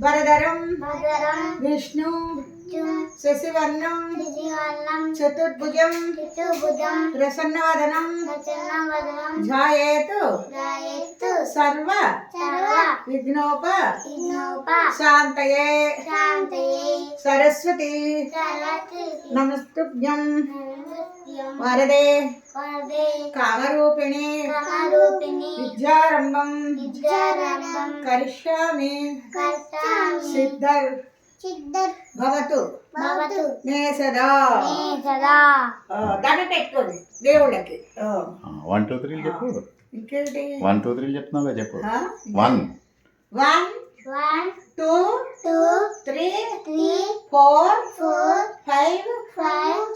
వరదరం విష్ణు శశివర్ణం చతుర్భుజం ప్రసన్నవదనం ధ్యాయేత్ సర్వ విఘ్నోప శాంతయే సరస్వతి నమస్తుభ్యం వరదే కామరూపిణి విద్యారంభం కరిష్యామి సిద్ధర్ భవతు మే సదా దండ పెట్టుకోండి దేవుళ్ళకి 1 2 3 చెప్పు. ఇంకేంటి 1 2 3 చెప్తున్నావుగా చెప్పు. 1 1 2 3 4 5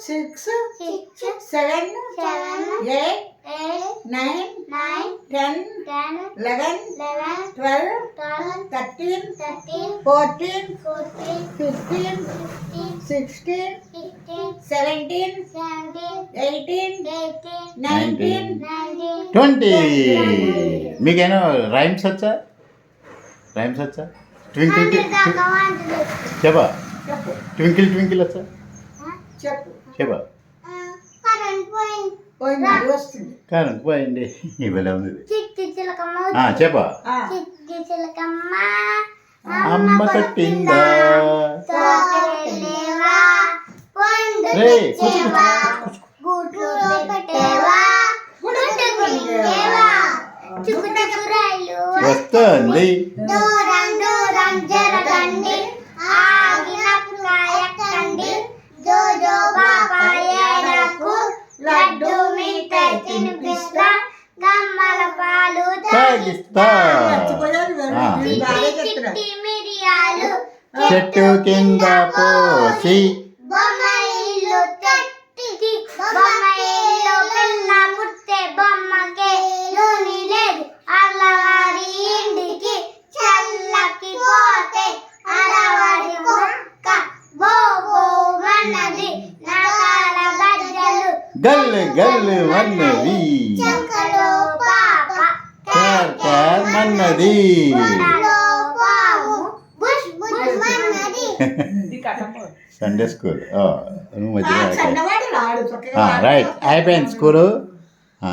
6 7 8 9 10 11 12 13 14 15 16 17 18 19 20. మీకేనా రైమ్స్ వచ్చా? ట్వింకిల్ చెప్పా. ట్వింకిల్ ట్వింకిల్ వచ్చా? చెప్పా. కరెంట్ పోయింది. ఇవ్వలే ఉంది. చెప్పా. అమ్మ కట్టిందా రే వస్తుంది. చెట్టు కింద పోసి గల్లు గల్లు మన్నది మన్నది. సండే స్కూల్ రైట్ అయిపోయింది స్కూలు.